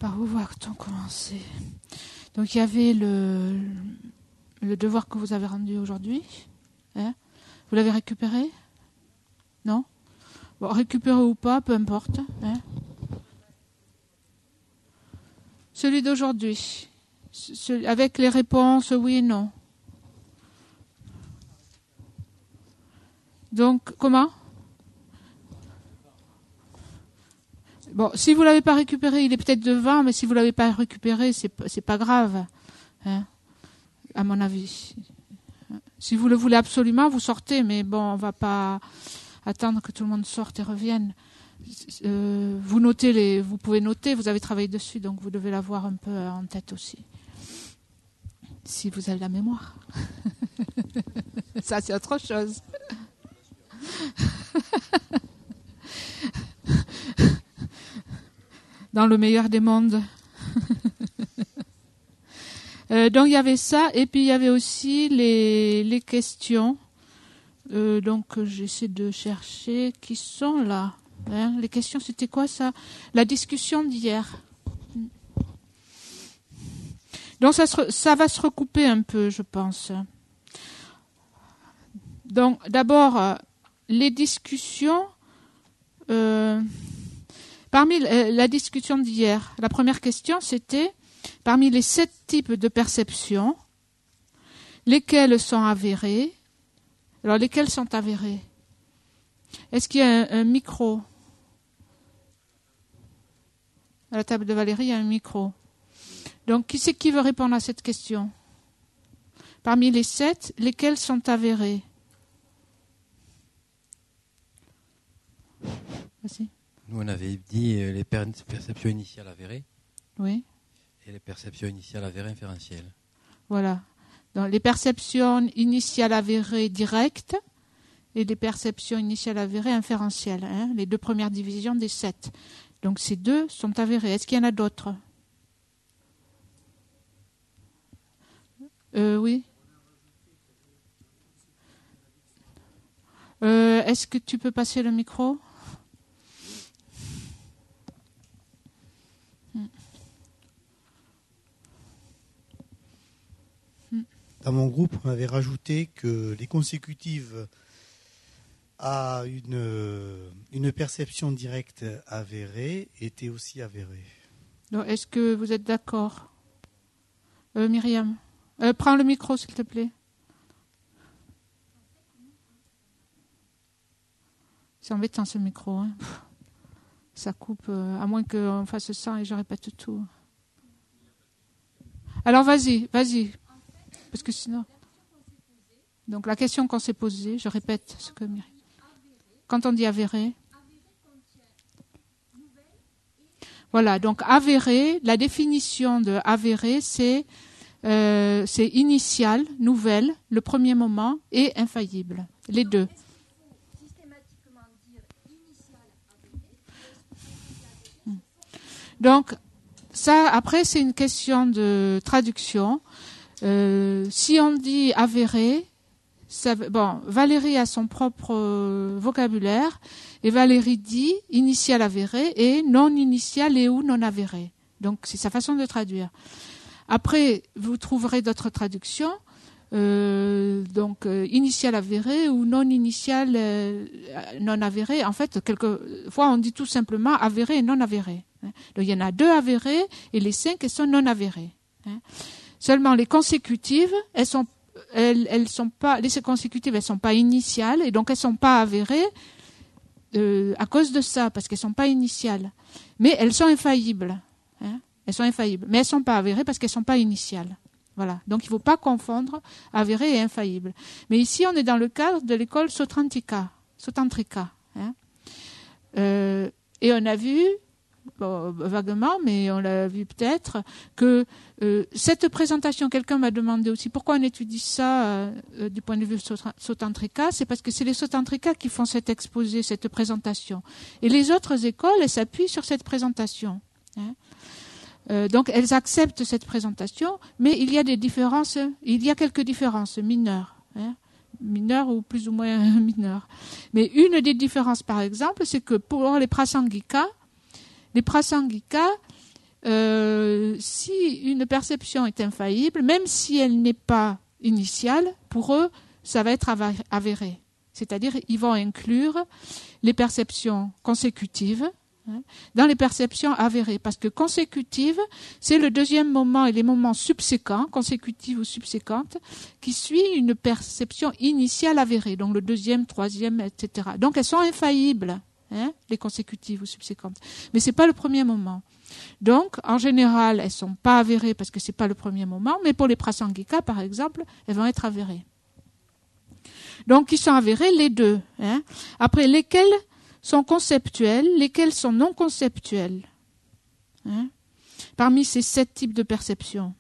Par où va-t-on commencer? Donc il y avait le devoir que vous avez rendu aujourd'hui. Hein? Vous l'avez récupéré? Non? Bon, récupéré ou pas, peu importe. Hein? Celui d'aujourd'hui, avec les réponses oui et non. Donc, comment? Bon, si vous l'avez pas récupéré, il est peut-être devant, mais si vous l'avez pas récupéré, c'est pas grave, hein, à mon avis. Si vous le voulez absolument, vous sortez, mais bon, on va pas attendre que tout le monde sorte et revienne. Vous pouvez noter, vous avez travaillé dessus, donc vous devez l'avoir un peu en tête aussi. Si vous avez la mémoire. Ça, c'est autre chose. Dans le meilleur des mondes. Donc il y avait ça, et puis il y avait aussi les questions. Donc j'essaie de chercher qui sont là. Hein, les questions, c'était quoi ça? La discussion d'hier. Donc ça va se recouper un peu, je pense. Donc d'abord, les discussions. Parmi la discussion d'hier, la première question, c'était parmi les 7 types de perceptions, lesquelles sont avérées? Alors, lesquelles sont avérées? Est-ce qu'il y a un micro? À la table de Valérie, il y a un micro. Donc, qui c'est qui veut répondre à cette question? Parmi les 7, lesquelles sont avérées? Vas-y. Nous, on avait dit les perceptions initiales avérées. Oui. Et les perceptions initiales avérées inférentielles. Voilà. Donc, les perceptions initiales avérées directes et les perceptions initiales avérées inférentielles. Hein, les 2 premières divisions des 7. Donc, ces 2 sont avérées. Est-ce qu'il y en a d'autres? Oui. Est-ce que tu peux passer le micro? Dans mon groupe, on avait rajouté que les consécutives à une perception directe avérée étaient aussi avérées. Donc, est-ce que vous êtes d'accord? Myriam, prends le micro, s'il te plaît. C'est embêtant, ce micro. Hein. Ça coupe, à moins qu'on fasse ça et je répète tout. Alors, vas-y. Parce que sinon... Donc, la question qu'on s'est posée, je répète ce que Myriam... Quand on dit avéré... Voilà, donc avéré, la définition de avéré, c'est initial, nouvelle, le premier moment, et infaillible. Les 2. Donc, ça, après, c'est une question de traduction. Si on dit avéré, Valérie a son propre vocabulaire, et Valérie dit initial avéré et non initial et ou non avéré. Donc, c'est sa façon de traduire. Après, vous trouverez d'autres traductions, initial avéré ou non initial non avéré. En fait, quelquefois, on dit tout simplement avéré et non avéré. Donc, il y en a 2 avérés et les 5 sont non avérés. Seulement, les consécutives, elles sont pas initiales et donc elles sont pas avérées à cause de ça, parce qu'elles sont pas initiales. Mais elles sont infaillibles. Elles sont infaillibles. Mais elles sont pas avérées parce qu'elles sont pas initiales. Voilà. Donc il faut pas confondre avéré et infaillible. Mais ici, on est dans le cadre de l'école Sotantrika. Et on a vu, vaguement, mais on l'a vu peut-être, que cette présentation, quelqu'un m'a demandé aussi pourquoi on étudie ça du point de vue Sotantrika, c'est parce que c'est les Sotantrika qui font cet exposé, cette présentation. Et les autres écoles, elles s'appuient sur cette présentation. Donc elles acceptent cette présentation, mais il y a quelques différences mineures. Mineures ou plus ou moins mineures. Mais une des différences, par exemple, c'est que pour les Prasangika, si une perception est infaillible, même si elle n'est pas initiale, pour eux, ça va être avéré. C'est-à-dire, ils vont inclure les perceptions consécutives dans les perceptions avérées. Parce que consécutive, c'est le deuxième moment et les moments subséquents, consécutives ou subséquentes, qui suivent une perception initiale avérée. Donc le deuxième, troisième, etc. Donc elles sont infaillibles, les consécutives ou subséquentes. Mais c'est pas le premier moment. Donc, en général, elles sont pas avérées parce que c'est pas le premier moment, mais pour les prasangika, par exemple, elles vont être avérées. Donc, ils sont avérés les deux. Après, lesquels sont conceptuels, lesquels sont non conceptuels. Parmi ces 7 types de perceptions.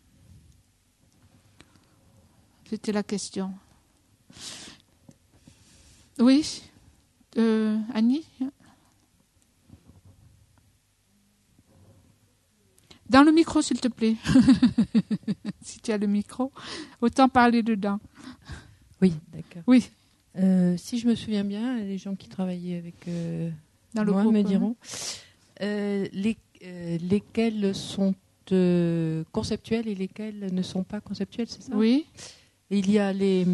C'était la question. Oui, Annie? Dans le micro, s'il te plaît. Si tu as le micro, autant parler dedans. Oui, d'accord. Oui. Si je me souviens bien, les gens qui travaillaient avec dans le moi groupe, me diront lesquels sont conceptuels et lesquels ne sont pas conceptuels, c'est ça? Oui. Il y a les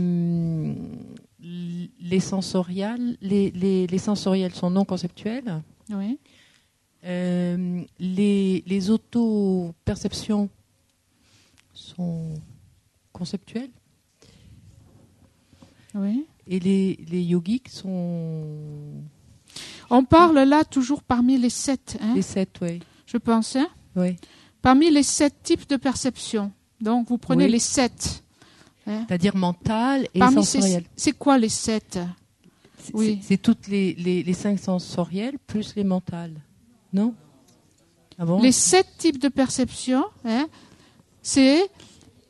sensoriels. Les sensoriels sont non conceptuels. Oui. Les auto-perceptions sont conceptuelles. Oui. Et les yogiques sont... On parle là toujours parmi les 7. Les 7, oui. Je pense. Oui. Parmi les 7 types de perception. Donc vous prenez les 7. C'est-à-dire mental et parmi sensoriel. C'est quoi les 7? Oui. C'est toutes les 5 sensorielles plus les mentales. Non? Ah bon? Les 7 types de perception, c'est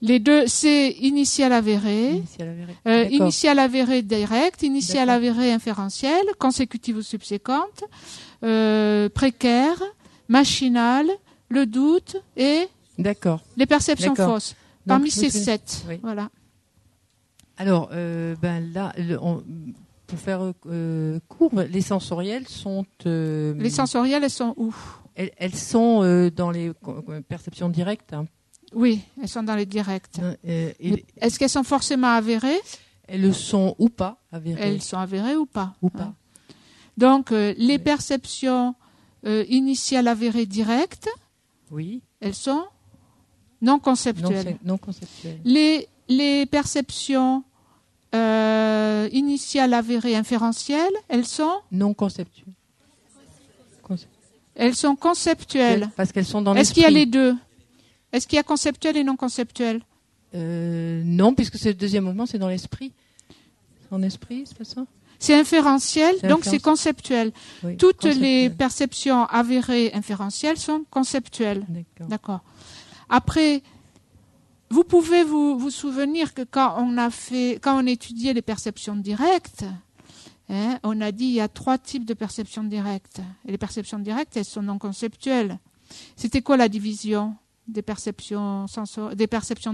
les deux, c'est initial avéré, initial avéré direct, initial avéré inférentiel, consécutive ou subséquente, précaire, machinal, le doute et les perceptions fausses. Parmi ces 7, voilà. Alors, là, pour faire court, les sensorielles sont... les sensorielles, elles sont où? Elles sont dans les perceptions directes. Oui, elles sont dans les directs. Est-ce qu'elles sont forcément avérées? Elles le sont ou pas avérées. Elles sont avérées ou pas. Ou pas. Donc, les perceptions initiales avérées directes, elles sont non conceptuelles. Non conceptuelles. Les perceptions initiales avérées inférentielles, elles sont non conceptuelles. Elles sont conceptuelles. Parce qu'elles sont dans l'esprit. Est-ce qu'il y a les deux? Est-ce qu'il y a conceptuel et non conceptuel? Non, puisque c'est le deuxième mouvement, c'est dans l'esprit. En esprit, c'est pas ça? C'est inférentiel, donc c'est conceptuel. Oui, toutes les perceptions avérées inférentielles sont conceptuelles. D'accord. Après, vous pouvez vous souvenir que quand on étudiait les perceptions directes, on a dit il y a 3 types de perceptions directes. Et les perceptions directes, elles sont non conceptuelles. C'était quoi la division des perceptions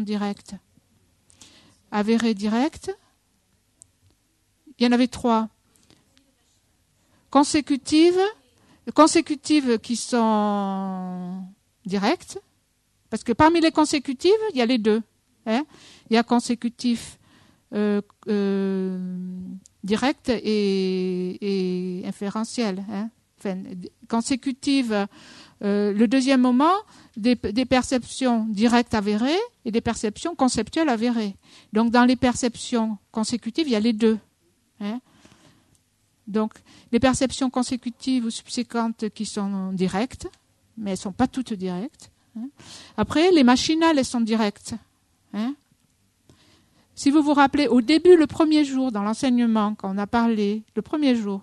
directes? Avérées directes. Il y en avait 3. Consécutives qui sont directes. Parce que parmi les consécutives, il y a les deux. Il y a consécutif direct et inférentiel. Enfin, consécutive, le deuxième moment, des perceptions directes avérées et des perceptions conceptuelles avérées. Donc, dans les perceptions consécutives, il y a les deux. Donc, les perceptions consécutives ou subséquentes qui sont directes, mais elles ne sont pas toutes directes. Après, les machinales, elles sont directes. Si vous vous rappelez, au début, le premier jour, dans l'enseignement, quand on a parlé, le premier jour,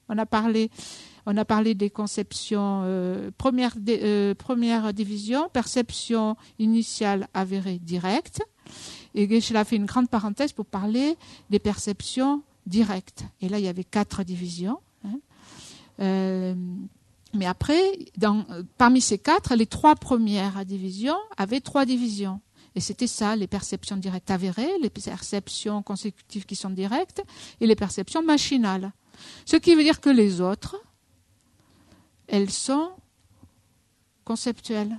on a parlé des conceptions, première division, perception initiale avérée directe. Et Geshe a fait une grande parenthèse pour parler des perceptions directes. Et là, il y avait 4 divisions. Mais après, parmi ces 4, les 3 premières divisions avaient 3 divisions. Et c'était ça, les perceptions directes avérées, les perceptions consécutives qui sont directes et les perceptions machinales. Ce qui veut dire que les autres, elles sont conceptuelles.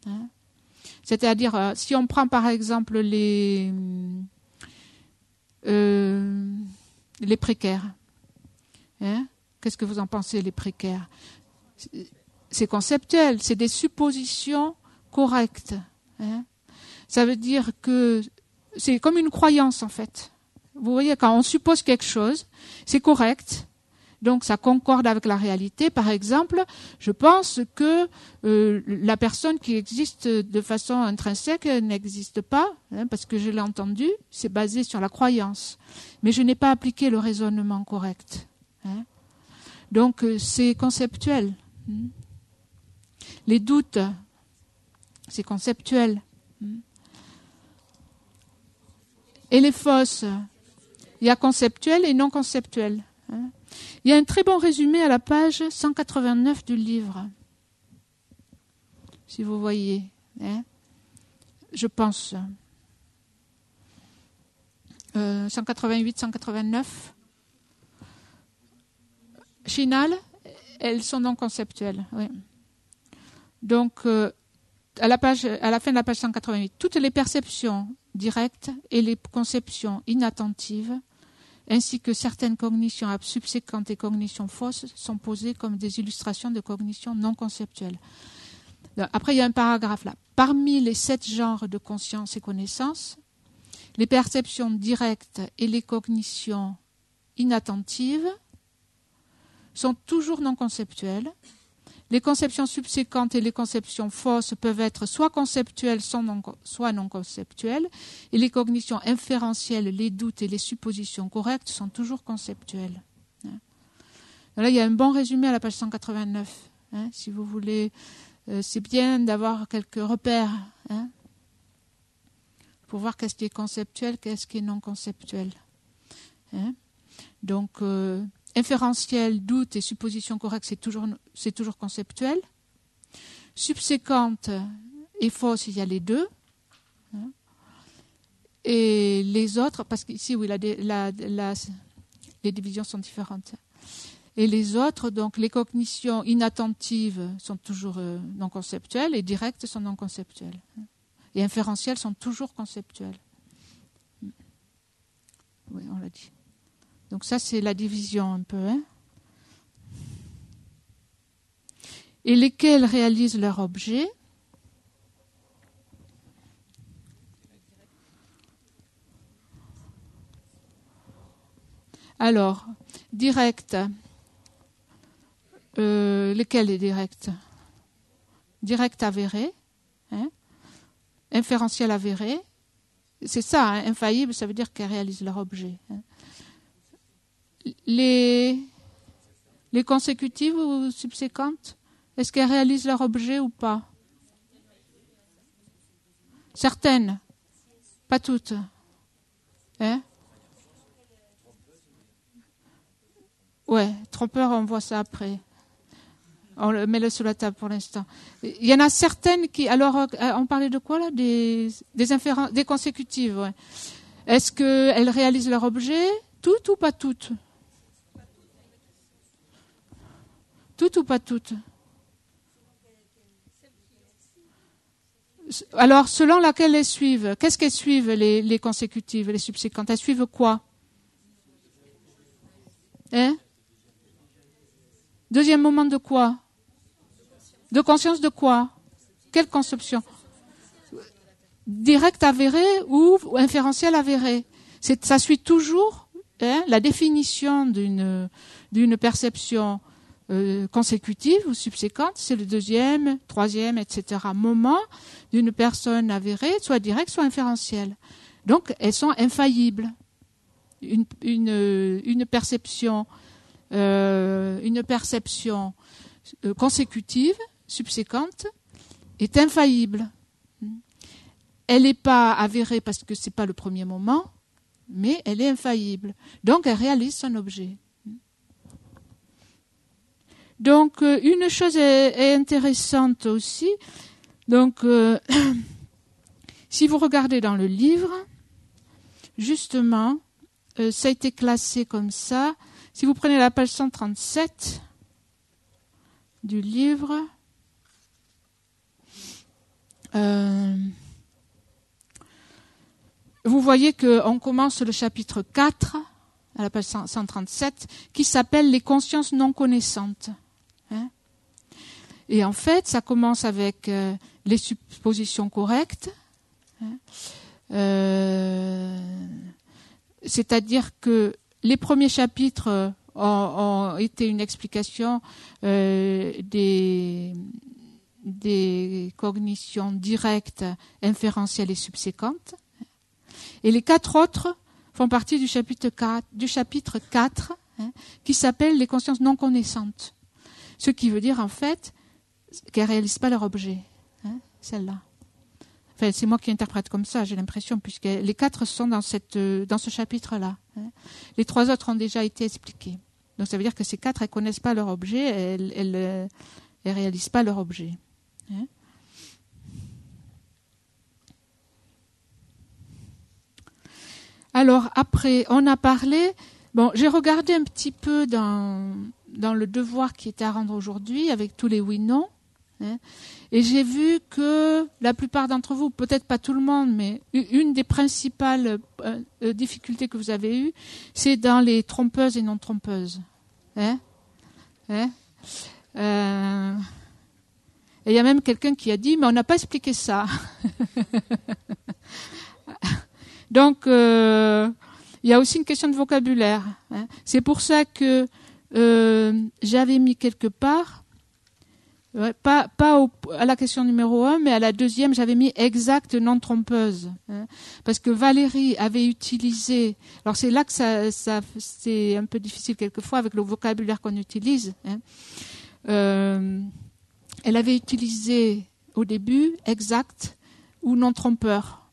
Hein. C'est-à-dire, si on prend par exemple les précaires, hein, qu'est-ce que vous en pensez, les précaires? C'est conceptuel, c'est des suppositions correctes. Hein. Ça veut dire que c'est comme une croyance en fait. Vous voyez, quand on suppose quelque chose, c'est correct. Donc ça concorde avec la réalité. Par exemple, je pense que la personne qui existe de façon intrinsèque n'existe pas, hein, parce que je l'ai entendu, c'est basé sur la croyance. Mais je n'ai pas appliqué le raisonnement correct. Hein. Donc c'est conceptuel. Les doutes, c'est conceptuel. Et les fausses, il y a conceptuel et non conceptuel. Hein. Il y a un très bon résumé à la page 189 du livre, si vous voyez, hein, je pense. 188, 189. Chinal, elles sont non conceptuelles. Oui. Donc, à la fin de la page 188, toutes les perceptions directes et les conceptions inattentives, ainsi que certaines cognitions subséquentes et cognitions fausses, sont posées comme des illustrations de cognitions non conceptuelles. Après, il y a un paragraphe là. Parmi les 7 genres de conscience et connaissance, les perceptions directes et les cognitions inattentives sont toujours non conceptuelles. Les conceptions subséquentes et les conceptions fausses peuvent être soit conceptuelles, soit non conceptuelles. Et les cognitions inférentielles, les doutes et les suppositions correctes sont toujours conceptuelles. Là, il y a un bon résumé à la page 189. Hein, si vous voulez, c'est bien d'avoir quelques repères, hein, pour voir qu'est-ce qui est conceptuel, qu'est-ce qui est non conceptuel. Hein. Donc, inférentiel, doute et supposition correcte, c'est toujours conceptuel. Subséquente et fausse, il y a les deux. Hein. Et les autres, parce qu'ici, oui, les divisions sont différentes. Et les autres, donc les cognitions inattentives sont toujours non conceptuelles et directes sont non conceptuelles. Et inférentielles sont toujours conceptuelles. Oui, on l'a dit. Donc ça, c'est la division un peu. Hein. Et lesquels réalisent leur objet. Alors, direct. Lesquels est direct? Direct avéré. Hein. Inférentiel avéré. C'est ça, hein, infaillible, ça veut dire qu'elles réalisent leur objet. Hein. Les consécutives ou subséquentes, est-ce qu'elles réalisent leur objet ou pas? Certaines, pas toutes. Hein? Ouais, trompeur, on voit ça après. On le met sur la table pour l'instant. Il y en a certaines qui... Alors, on parlait de quoi là? Des consécutives, ouais. Est-ce qu'elles réalisent leur objet? Toutes ou pas toutes? Toutes ou pas toutes? Alors, selon laquelle elles suivent, qu'est-ce qu'elles suivent, les consécutives, les subséquentes? Elles suivent quoi? Hein? Deuxième moment de quoi? De conscience de quoi? Quelle conception? Direct avéré ou inférentiel avéré? Ça suit toujours, hein, la définition d'une perception consécutive ou subséquente, c'est le deuxième, troisième, etc. moment d'une personne avérée, soit directe, soit inférentielle. Donc, elles sont infaillibles. Une perception consécutive, subséquente, est infaillible. Elle n'est pas avérée parce que ce n'est pas le premier moment, mais elle est infaillible. Donc, elle réalise son objet. Donc, une chose est intéressante aussi. Donc, si vous regardez dans le livre, justement, ça a été classé comme ça. Si vous prenez la page 137 du livre, voyez qu'on commence le chapitre 4, à la page 137, qui s'appelle « Les consciences non connaissantes ». Et en fait, ça commence avec les suppositions correctes. C'est-à-dire que les premiers chapitres ont été une explication des cognitions directes, inférentielles et subséquentes. Et les 4 autres font partie du chapitre 4 qui s'appelle les consciences non connaissantes. Ce qui veut dire en fait qu'elles ne réalisent pas leur objet, celle-là. Enfin, c'est moi qui interprète comme ça, j'ai l'impression, puisque les 4 sont dans ce chapitre-là. Les 3 autres ont déjà été expliqués. Donc ça veut dire que ces 4, elles ne connaissent pas leur objet, elles ne réalisent pas leur objet. Alors après, on a parlé... Bon, j'ai regardé un petit peu dans le devoir qui était à rendre aujourd'hui, avec tous les oui-non. Et j'ai vu que la plupart d'entre vous, peut-être pas tout le monde, mais une des principales difficultés que vous avez eues, c'est dans les trompeuses et non trompeuses. Et il y a même quelqu'un qui a dit, mais on n'a pas expliqué ça. Donc, il y a aussi une question de vocabulaire. C'est pour ça que j'avais mis quelque part, pas à la question numéro 1, mais à la deuxième, j'avais mis exact non trompeuse. Parce que Valérie avait utilisé... Alors c'est là que ça c'est un peu difficile quelquefois avec le vocabulaire qu'on utilise. Elle avait utilisé au début exact ou non trompeur.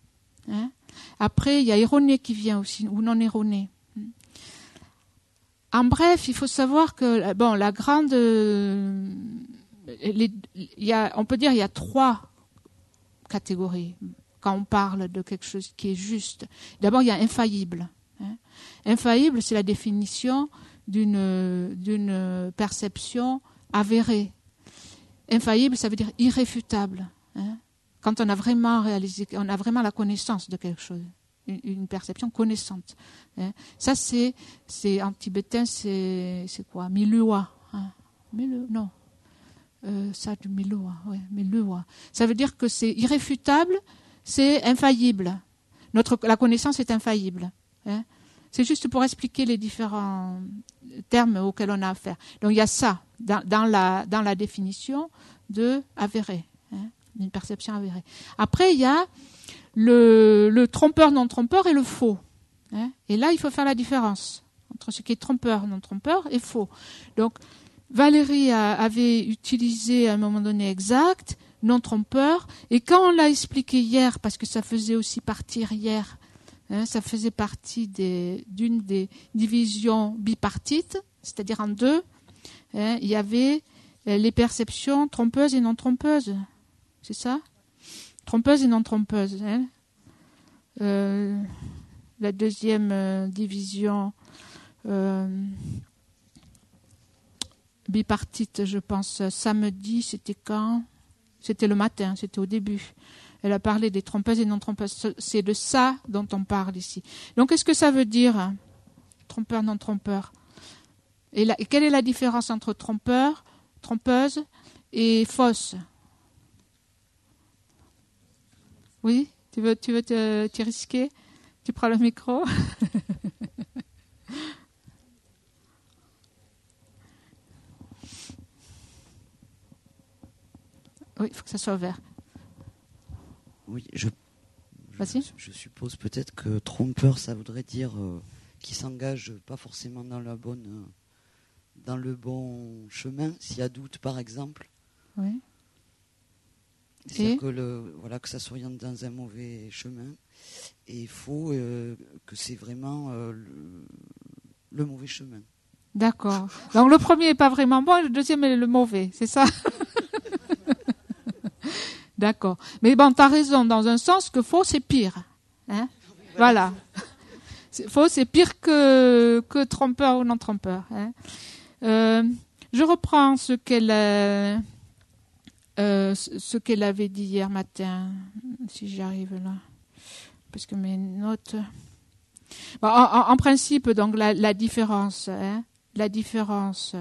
Après, il y a erroné qui vient aussi, ou non erroné. En bref, il faut savoir que la grande... on peut dire qu'il y a 3 catégories quand on parle de quelque chose qui est juste. D'abord, il y a infaillible. Infaillible, c'est la définition d'une perception avérée. Infaillible, ça veut dire irréfutable. Quand on a vraiment réalisé, on a vraiment la connaissance de quelque chose, une perception connaissante. Ça, c'est en tibétain, c'est quoi? Miluwa. Non. Ça, du Miluwa. Ouais, Miluwa. Ça veut dire que c'est irréfutable, c'est infaillible. La connaissance est infaillible. C'est juste pour expliquer les différents termes auxquels on a affaire. Donc il y a ça dans la définition de avéré. Une perception avérée. Après, il y a le trompeur, non-trompeur et le faux. Et là, il faut faire la différence entre ce qui est trompeur, non-trompeur et faux. Donc, Valérie avait utilisé à un moment donné exact, non-trompeur, et quand on l'a expliqué hier, parce que ça faisait aussi partie hier, ça faisait partie d'une des divisions bipartites, c'est-à-dire en 2, il y avait les perceptions trompeuses et non-trompeuses. C'est ça? Trompeuse et non trompeuse. La deuxième division bipartite, je pense, samedi, c'était quand? C'était le matin, c'était au début. Elle a parlé des trompeuses et non trompeuses. C'est de ça dont on parle ici. Donc, qu'est-ce que ça veut dire, trompeur, non trompeur? Et quelle est la différence entre trompeur, trompeuse et fausse? Oui, tu veux te risquer? Tu prends le micro? Oui, il faut que ça soit vert. Oui, je Vas-y. Je suppose peut-être que trompeur, ça voudrait dire qui s'engage pas forcément dans le bon chemin, s'il y a doute par exemple. Oui. C'est-à-dire que ça s'oriente dans un mauvais chemin. Et il faut que c'est vraiment le mauvais chemin. D'accord. Donc le premier n'est pas vraiment bon et le deuxième est le mauvais, c'est ça? D'accord. Mais bon, tu as raison dans un sens que faux, c'est pire. Voilà. Faux, c'est pire que trompeur ou non trompeur. Je reprends ce qu'elle avait dit hier matin, si j'y arrive là. parce que mes notes... Bon, en principe, donc la différence, la différence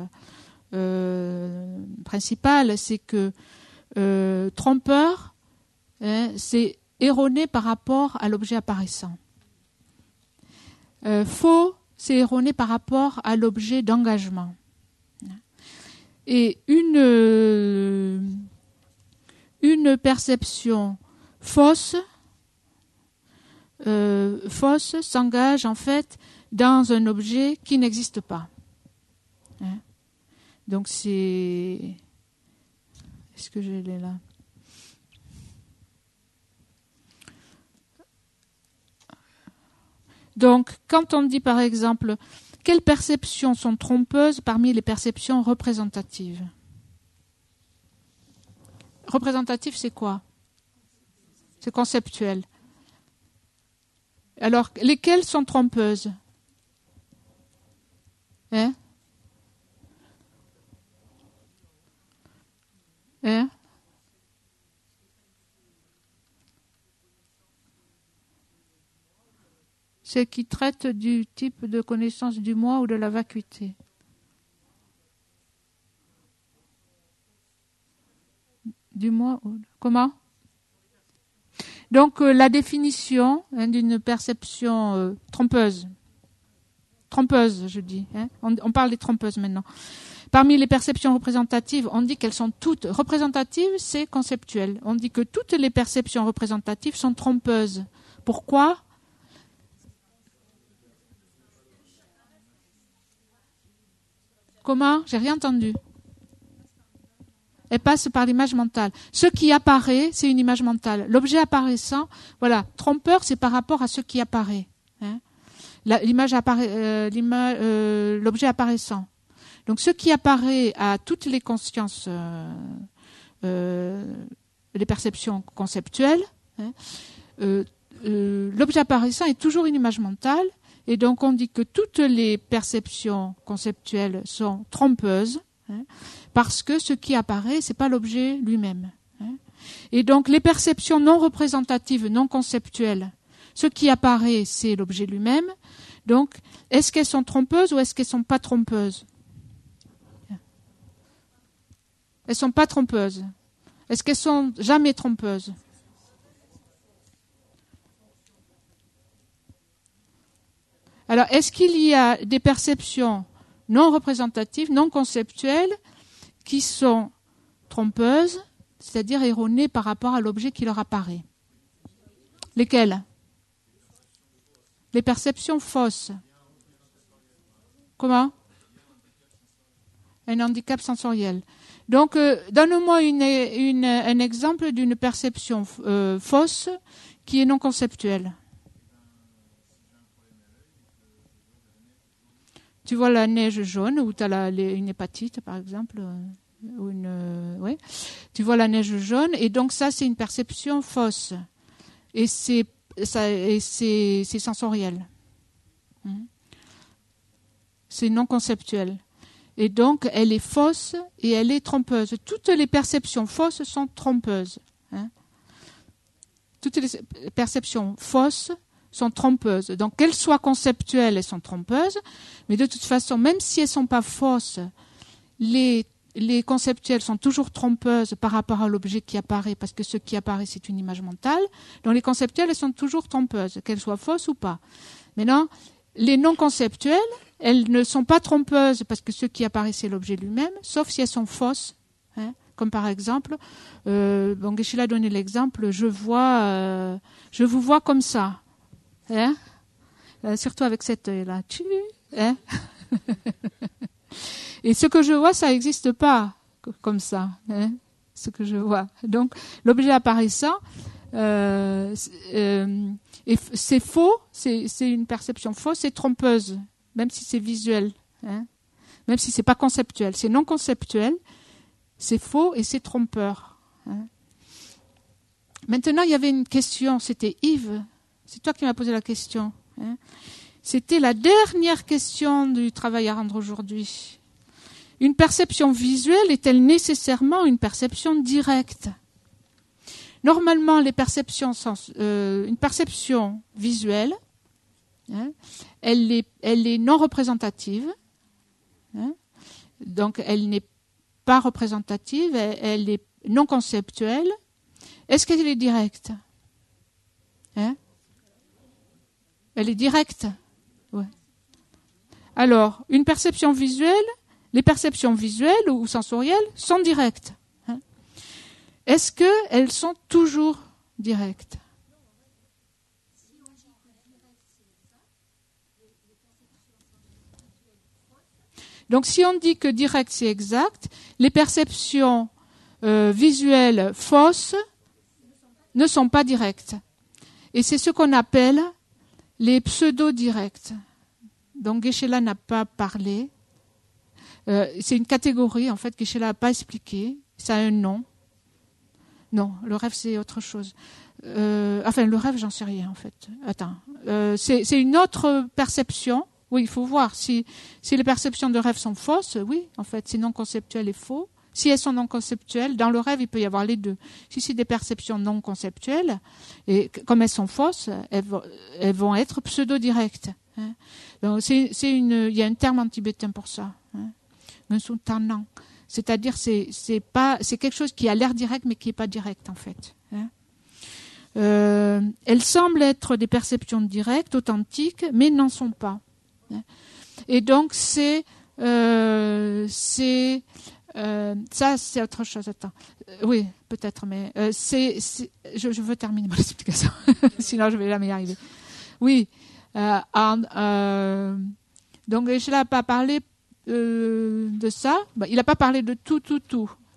principale, c'est que trompeur, c'est erroné par rapport à l'objet apparaissant. Faux, c'est erroné par rapport à l'objet d'engagement. Et une perception fausse s'engage en fait dans un objet qui n'existe pas. Donc c'est... Est-ce que je l'ai là ? Donc, quand on dit par exemple, quelles perceptions sont trompeuses parmi les perceptions représentatives ? Représentatif, c'est quoi ? C'est conceptuel. Alors, lesquelles sont trompeuses ? C'est qui traite du type de connaissance du moi ou de la vacuité. Du moi ou... Comment ? Donc, la définition d'une perception trompeuse. Trompeuse, je dis. On parle des trompeuses maintenant. Parmi les perceptions représentatives, on dit qu'elles sont toutes représentatives, c'est conceptuel. On dit que toutes les perceptions représentatives sont trompeuses. Pourquoi ? Comment ? J'ai rien entendu. Elle passe par l'image mentale. Ce qui apparaît, c'est une image mentale. L'objet apparaissant, voilà, trompeur, c'est par rapport à ce qui apparaît. L'objet apparaissant. Donc, ce qui apparaît à toutes les consciences, les perceptions conceptuelles, l'objet apparaissant est toujours une image mentale. Et donc, on dit que toutes les perceptions conceptuelles sont trompeuses, parce que ce qui apparaît, c'est pas l'objet lui-même. Et donc, les perceptions non représentatives, non conceptuelles, ce qui apparaît, c'est l'objet lui-même. Donc, est-ce qu'elles sont trompeuses ou est-ce qu'elles sont pas trompeuses ? Elles sont pas trompeuses. Est-ce qu'elles sont jamais trompeuses ? Alors, est-ce qu'il y a des perceptions non représentatives, non conceptuelles, qui sont trompeuses, c'est-à-dire erronées par rapport à l'objet qui leur apparaît ? Lesquelles ? Les perceptions fausses. Comment ? Un handicap sensoriel. Donc, donne-moi un exemple d'une perception fausse qui est non conceptuelle. Tu vois la neige jaune, ou tu as une hépatite, par exemple, ouais. Tu vois la neige jaune, et donc ça, c'est une perception fausse. Et c'est sensoriel. C'est non conceptuel. Et donc, elle est fausse et elle est trompeuse. Toutes les perceptions fausses sont trompeuses. Toutes les perceptions fausses sont trompeuses. Donc, qu'elles soient conceptuelles, elles sont trompeuses. Mais de toute façon, même si elles ne sont pas fausses, les conceptuelles sont toujours trompeuses par rapport à l'objet qui apparaît, parce que ce qui apparaît, c'est une image mentale. Donc, les conceptuelles, elles sont toujours trompeuses, qu'elles soient fausses ou pas. Maintenant, les non conceptuelles, elles ne sont pas trompeuses, parce que ce qui apparaît, c'est l'objet lui-même, sauf si elles sont fausses. Comme par exemple, Geshe-la a donné l'exemple, je vous vois comme ça. Surtout avec cet œil-là. Et ce que je vois, ça n'existe pas comme ça. Ce que je vois. Donc, l'objet apparaissant, et c'est faux, c'est une perception fausse, c'est trompeuse, même si c'est visuel. Même si c'est pas conceptuel. C'est non conceptuel, c'est faux et c'est trompeur. Maintenant, il y avait une question, c'était Yves. C'est toi qui m'as posé la question. C'était la dernière question du travail à rendre aujourd'hui. Une perception visuelle est-elle nécessairement une perception directe ? normalement, les perceptions une perception visuelle, hein, elle est non représentative, hein, donc elle n'est pas représentative, elle est non conceptuelle. Est-ce qu'elle est directe, hein? Elle est directe. Ouais. Alors, une perception visuelle, les perceptions visuelles ou sensorielles sont directes. Hein. Est-ce qu'elles sont toujours directes? Donc, si on dit que direct c'est exact, les perceptions visuelles fausses ne sont pas directes. Et c'est ce qu'on appelle les pseudo-directs. Donc, Geshe-la n'a pas parlé. C'est une catégorie, en fait, que Geshe-la n'a pas expliqué. Ça a un nom. Non, le rêve, c'est autre chose. Le rêve, j'en sais rien, en fait. Attends. C'est une autre perception. Oui, il faut voir. Si les perceptions de rêve sont fausses, oui, en fait, c'est non conceptuel et faux. Si elles sont non conceptuelles, dans le rêve, il peut y avoir les deux. Si c'est des perceptions non conceptuelles, et comme elles sont fausses, elles vont être pseudo-directes. Hein. Donc, il y a un terme en tibétain pour ça. Hein. C'est-à-dire, c'est quelque chose qui a l'air direct, mais qui n'est pas direct, en fait. Hein. Elles semblent être des perceptions directes, authentiques, mais n'en sont pas. Hein. Et donc, ça, c'est autre chose. Attends. Oui, peut-être, mais je veux terminer mon explication. Sinon, je ne vais jamais y arriver. Oui. Donc, je n'ai pas parlé de ça. Il n'a pas parlé de tout.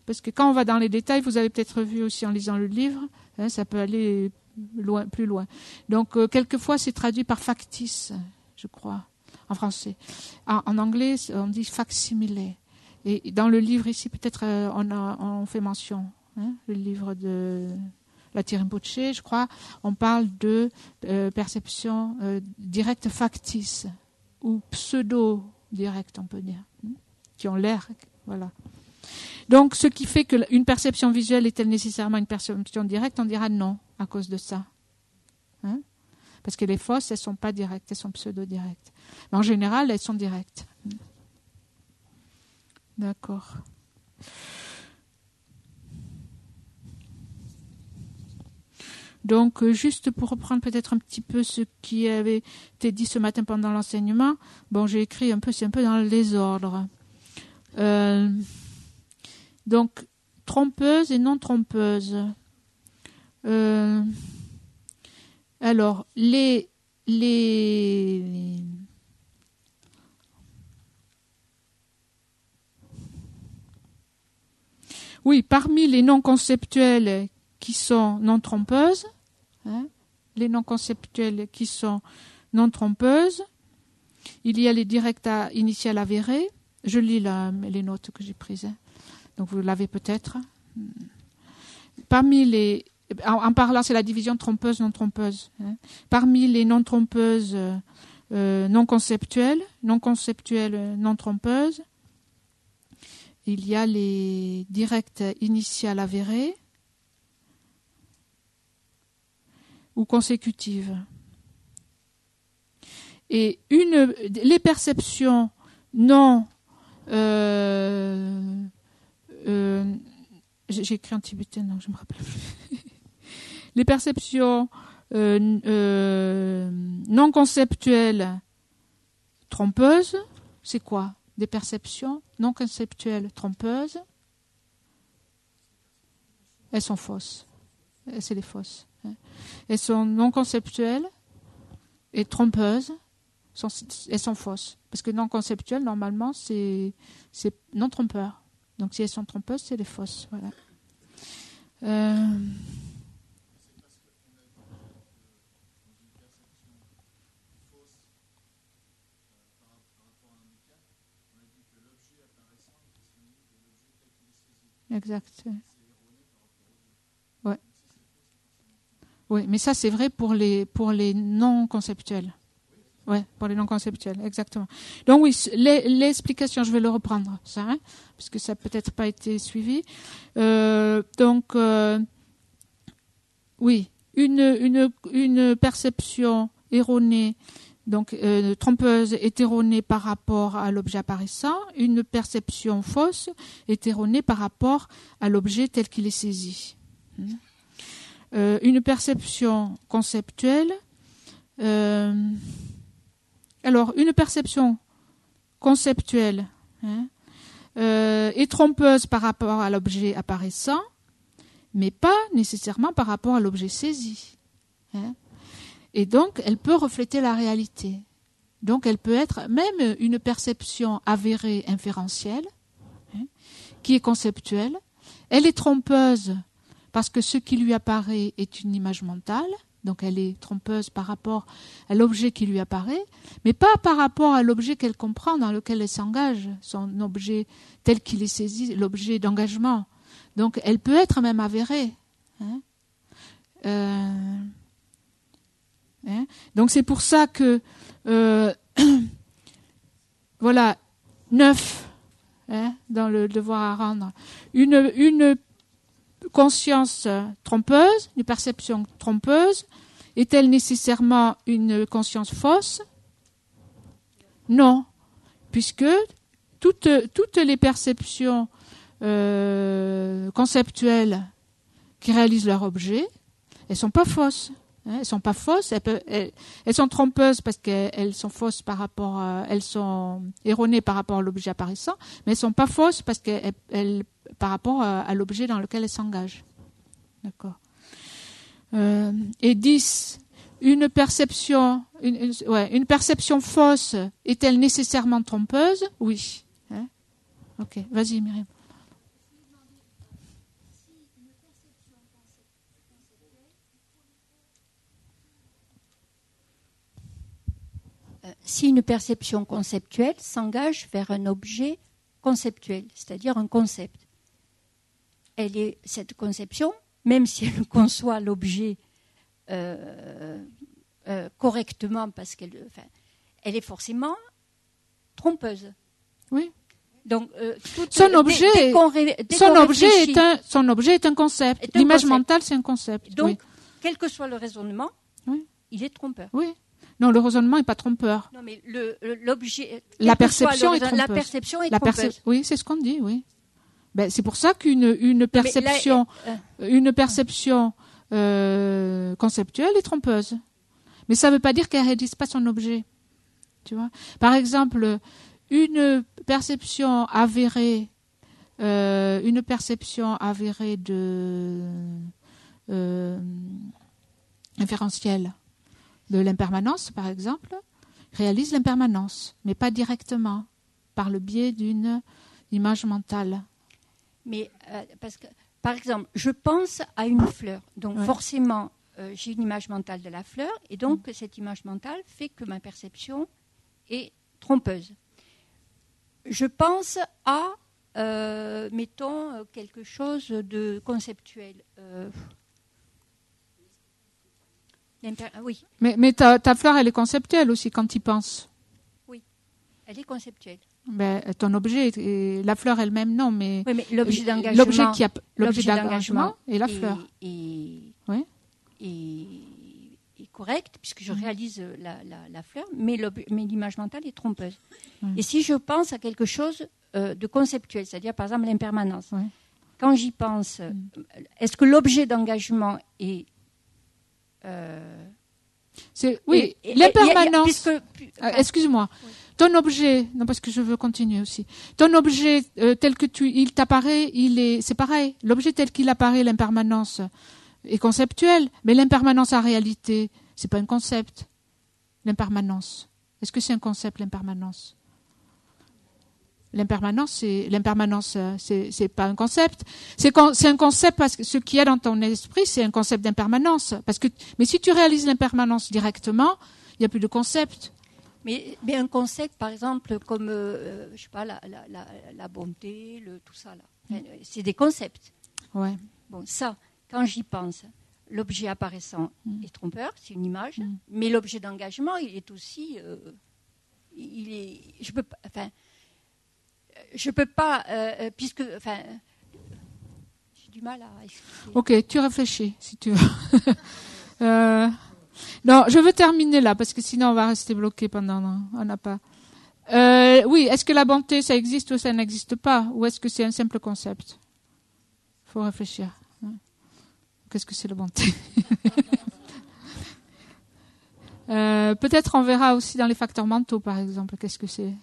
Parce que quand on va dans les détails, vous avez peut-être vu aussi en lisant le livre, hein, ça peut aller plus loin. Donc, quelquefois, c'est traduit par factice, je crois, en français. En anglais, on dit facsimilé. Et dans le livre ici, peut-être on fait mention, hein, le livre de la Rinpoche, je crois, on parle de perception directe factice ou pseudo-directe, on peut dire, hein, qui ont l'air, voilà. Donc, ce qui fait qu'une perception visuelle est-elle nécessairement une perception directe, on dira non à cause de ça. Hein, parce que les fausses, elles ne sont pas directes, elles sont pseudo-directes. Mais en général, elles sont directes. D'accord. Donc, juste pour reprendre peut-être un petit peu ce qui avait été dit ce matin pendant l'enseignement, bon, j'ai écrit c'est un peu dans le désordre. Donc, trompeuse et non trompeuse. Alors, oui, parmi les non-conceptuels qui sont non-trompeuses, hein, les non-conceptuels qui sont non-trompeuses, il y a les directs initiales avérés. Je lis les notes que j'ai prises, hein. Donc vous l'avez peut-être. Parmi en parlant, c'est la division trompeuse, non-trompeuse. Hein. Parmi les non-trompeuses non-conceptuelles, non-trompeuses, il y a les directs initiales avérées ou consécutives. Et les perceptions non... j'ai écrit en tibétain, non, je ne me rappelle plus. Les perceptions non conceptuelles trompeuses, c'est quoi? Des perceptions non conceptuelles trompeuses, elles sont fausses. C'est les fausses. Elles sont non conceptuelles et trompeuses, elles sont fausses. Parce que non conceptuelles, normalement, c'est non trompeur. Donc si elles sont trompeuses, c'est les fausses. Voilà. Exact. Ouais. Oui, mais ça c'est vrai pour les non conceptuels. Ouais, pour les non conceptuels, exactement. Donc oui, l'explication, je vais le reprendre, ça, hein, parce que ça n'a peut-être pas été suivi. Oui, une perception erronée, donc trompeuse est erronée par rapport à l'objet apparaissant, une perception fausse est erronée par rapport à l'objet tel qu'il est saisi. Une perception conceptuelle. Alors, une perception conceptuelle est trompeuse par rapport à l'objet apparaissant, mais pas nécessairement par rapport à l'objet saisi. Et donc, elle peut refléter la réalité. Donc, elle peut être même une perception avérée inférentielle, qui est conceptuelle. Elle est trompeuse parce que ce qui lui apparaît est une image mentale, donc elle est trompeuse par rapport à l'objet qui lui apparaît, mais pas par rapport à l'objet qu'elle comprend, dans lequel elle s'engage, son objet tel qu'il est saisi, l'objet d'engagement. Donc elle peut être même avérée. Donc c'est pour ça que voilà, 9 dans le devoir à rendre. Une conscience trompeuse, une perception trompeuse, est-elle nécessairement une conscience fausse? Non, puisque toutes les perceptions conceptuelles qui réalisent leur objet, elles sont pas fausses. Elles sont pas fausses, elles sont trompeuses parce qu'elles sont fausses par rapport, elles sont erronées par rapport à l'objet apparaissant, mais elles sont pas fausses parce qu'elles par rapport à l'objet dans lequel elles s'engagent. D'accord. Et 10, une perception fausse est-elle nécessairement trompeuse? Oui. Ok, vas-y Myriam. Si une perception conceptuelle s'engage vers un objet conceptuel, c'est-à-dire un concept, cette conception, même si elle conçoit l'objet correctement, parce qu'elle est forcément trompeuse. Oui. Donc, son objet est un concept. L'image mentale, c'est un concept. Donc, oui. Quel que soit le raisonnement, il est trompeur. Oui. Non, le raisonnement n'est pas trompeur. Non, mais l'objet. La perception est trompeuse. La perception est trompeuse. Oui, c'est ce qu'on dit, oui. Ben, c'est pour ça qu'une perception, conceptuelle est trompeuse. Mais ça ne veut pas dire qu'elle ne réalise pas son objet. Tu vois. Par exemple, une perception avérée inférentielle de l'impermanence, par exemple, réalise l'impermanence, mais pas directement, par le biais d'une image mentale. Mais parce que, par exemple, je pense à une fleur, donc forcément, j'ai une image mentale de la fleur, et donc cette image mentale fait que ma perception est trompeuse. Je pense à, mettons, quelque chose de conceptuel. Oui. Mais ta fleur, elle est conceptuelle aussi quand tu y penses. Oui, elle est conceptuelle. Ben, ton objet, la fleur elle-même, non, mais, oui, mais l'objet d'engagement, l'objet d'engagement et la fleur. Est correct, puisque je réalise la fleur, mais l'image mentale est trompeuse. Et si je pense à quelque chose de conceptuel, c'est-à-dire par exemple l'impermanence, quand j'y pense, est-ce que l'objet d'engagement est l'impermanence. Excuse-moi. Oui. Ton objet, non parce que je veux continuer aussi. Ton objet tel que il t'apparaît, c'est pareil. L'objet tel qu'il apparaît, l'impermanence est conceptuel, mais l'impermanence en réalité, c'est pas un concept. L'impermanence. Est-ce que c'est un concept, l'impermanence? L'impermanence, c'est pas un concept. C'est un concept parce que ce qu'il y a dans ton esprit, c'est un concept d'impermanence. Mais si tu réalises l'impermanence directement, il n'y a plus de concept. Mais un concept, par exemple, comme je sais pas, la bonté, tout ça là, c'est des concepts. Ouais. Bon, ça, quand j'y pense, l'objet apparaissant est trompeur, c'est une image, mais l'objet d'engagement, il est aussi, je peux pas, puisque, j'ai du mal à expliquer. Ok, tu réfléchis, si tu veux. Non, je veux terminer là, parce que sinon on va rester bloqué pendant... On n'a pas... oui, est-ce que la bonté, ça existe ou ça n'existe pas? Ou est-ce que c'est un simple concept? Il faut réfléchir. Qu'est-ce que c'est la bonté? Peut-être on verra aussi dans les facteurs mentaux, par exemple. Qu'est-ce que c'est?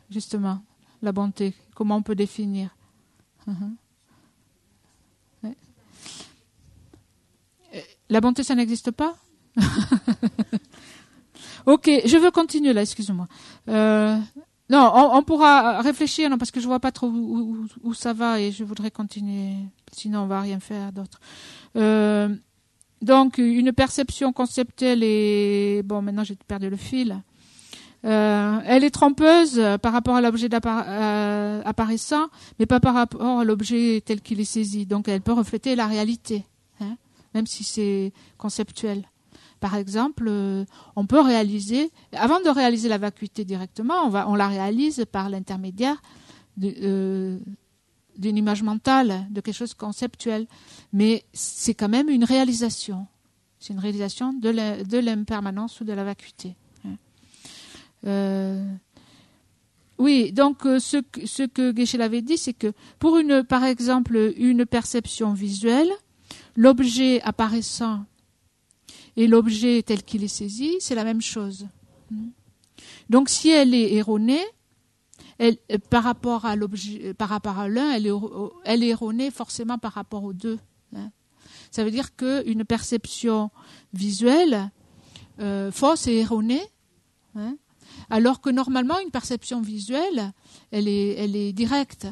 Justement, la bonté. Comment on peut définir? Ouais. La bonté, ça n'existe pas? Ok, je veux continuer là, excuse-moi. Non, on pourra réfléchir, non, parce que je vois pas trop où ça va et je voudrais continuer. Sinon, on va rien faire d'autre. Donc, une perception conceptuelle est... Bon, maintenant, j'ai perdu le fil. Elle est trompeuse par rapport à l'objet apparaissant, mais pas par rapport à l'objet tel qu'il est saisi. Donc, elle peut refléter la réalité, hein, même si c'est conceptuel. Par exemple, on peut réaliser, avant de réaliser la vacuité directement, on la réalise par l'intermédiaire d'une image mentale, de quelque chose de conceptuel. Mais c'est quand même une réalisation. C'est une réalisation de l'impermanence ou de la vacuité. Oui, donc ce que Geshe avait dit, c'est que pour par exemple, une perception visuelle, l'objet apparaissant et l'objet tel qu'il est saisi, c'est la même chose. Donc si elle est erronée, par rapport à l'objet, par rapport à l'un, elle est erronée forcément par rapport aux deux. Ça veut dire qu'une perception visuelle fausse et erronée, alors que normalement une perception visuelle, elle est directe,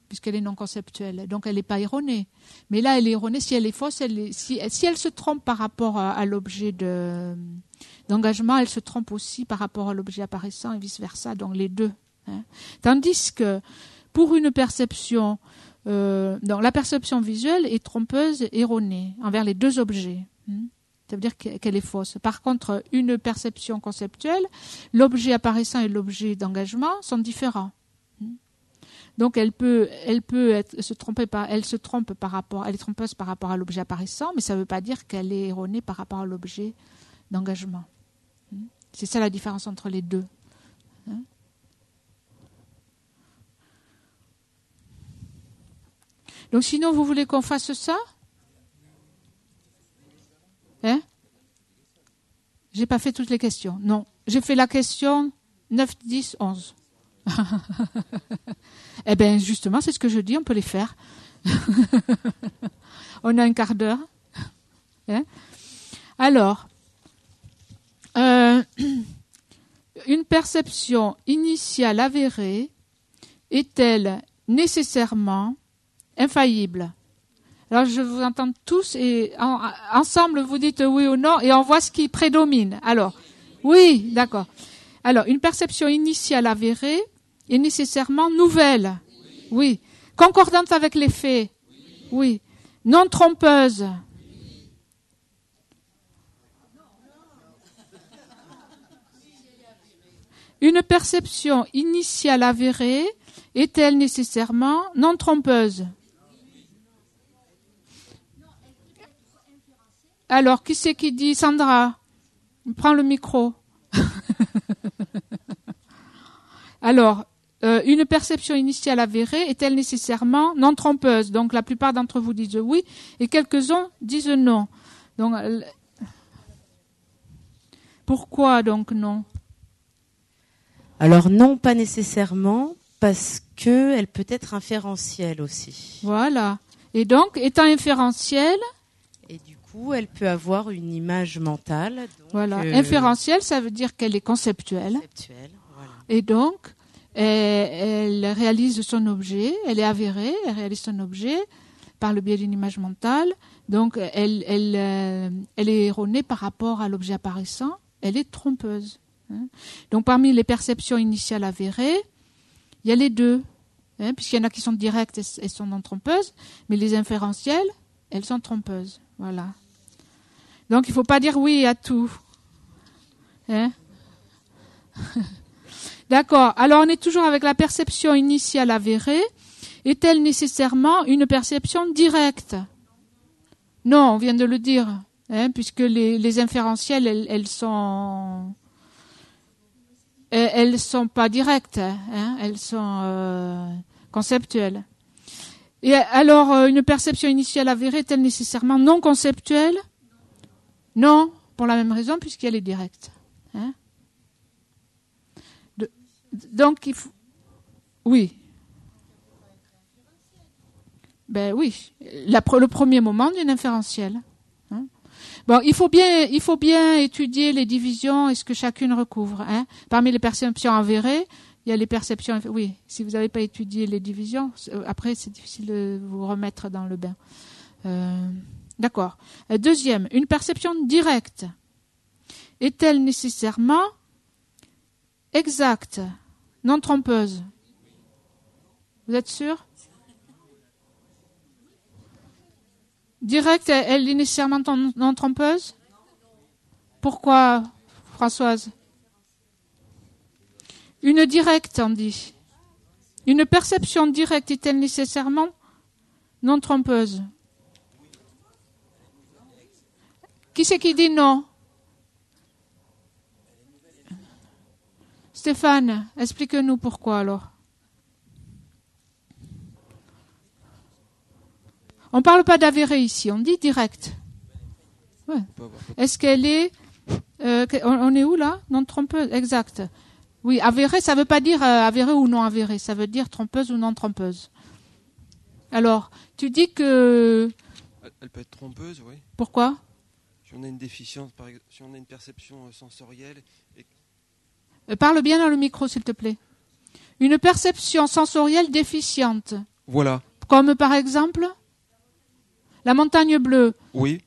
puisqu'elle est non conceptuelle, donc elle n'est pas erronée. Mais là, elle est erronée si elle est fausse. Si elle se trompe par rapport à l'objet d'engagement, elle se trompe aussi par rapport à l'objet apparaissant et vice-versa, donc les deux. Tandis que pour une perception, la perception visuelle est trompeuse, erronée envers les deux objets. Ça veut dire qu'elle est fausse. Par contre, une perception conceptuelle, l'objet apparaissant et l'objet d'engagement sont différents. Donc elle se trompe par rapport, elle est trompeuse par rapport à l'objet apparaissant, mais ça ne veut pas dire qu'elle est erronée par rapport à l'objet d'engagement. C'est ça la différence entre les deux. Donc sinon, vous voulez qu'on fasse ça? J'ai pas fait toutes les questions. Non, j'ai fait la question 9, 10, 11. Eh bien, justement, c'est ce que je dis, on peut les faire. On a un quart d'heure. Alors, une perception initiale avérée est-elle nécessairement infaillible? Alors, je vous entends tous et ensemble, vous dites oui ou non et on voit ce qui prédomine. Alors, oui, d'accord. Alors, une perception initiale avérée est nécessairement nouvelle. Oui. Concordante avec les faits. Oui. Non trompeuse. Une perception initiale avérée est-elle nécessairement non trompeuse? Alors, qui c'est qui dit? Sandra, prends le micro. Alors, une perception initiale avérée est-elle nécessairement non trompeuse? Donc, la plupart d'entre vous disent oui et quelques-uns disent non. Donc, pourquoi donc non? Alors non, pas nécessairement, parce qu'elle peut être inférentielle aussi. Voilà. Et donc, étant inférentielle... Et du coup, elle peut avoir une image mentale. Donc, voilà. Inférentielle, ça veut dire qu'elle est conceptuelle. Voilà. Et donc, elle réalise son objet, elle est avérée, elle réalise son objet par le biais d'une image mentale. Donc, elle est erronée par rapport à l'objet apparaissant, elle est trompeuse. Donc, parmi les perceptions initiales avérées, il y a les deux, puisqu'il y en a qui sont directes et sont non trompeuses, mais les inférentielles, elles sont trompeuses. Voilà. Donc, il ne faut pas dire oui à tout. D'accord. Alors, on est toujours avec la perception initiale avérée est-elle nécessairement une perception directe? Non, on vient de le dire, puisque les inférentiels, elles sont pas directes, elles sont conceptuelles. Et alors, une perception initiale avérée est-elle nécessairement non conceptuelle? Non, pour la même raison, puisqu'elle est directe. Donc, il faut... Oui. Ben oui, le premier moment d'une inférentielle. Bon, il faut bien étudier les divisions et ce que chacune recouvre. Parmi les perceptions avérées, il y a les perceptions... Oui, si vous n'avez pas étudié les divisions, après c'est difficile de vous remettre dans le bain. D'accord. Deuxième, une perception directe est-elle nécessairement exacte, non trompeuse? Vous êtes sûr? Directe, elle est nécessairement non trompeuse? Pourquoi, Françoise? Une directe, on dit. Une perception directe est-elle nécessairement non trompeuse? Qui c'est qui dit non? Stéphane, explique-nous pourquoi alors. On ne parle pas d'avéré ici, on dit direct. Ouais. Est-ce qu'elle est... on est où là? Non trompeuse, exact. Oui, avéré, ça ne veut pas dire avéré ou non avéré, ça veut dire trompeuse ou non trompeuse. Alors, tu dis que... Elle peut être trompeuse, oui. Pourquoi? Si on a une déficience, par exemple, si on a une perception sensorielle... Parle bien dans le micro, s'il te plaît. Une perception sensorielle déficiente. Voilà. Comme par exemple la montagne bleue. Oui.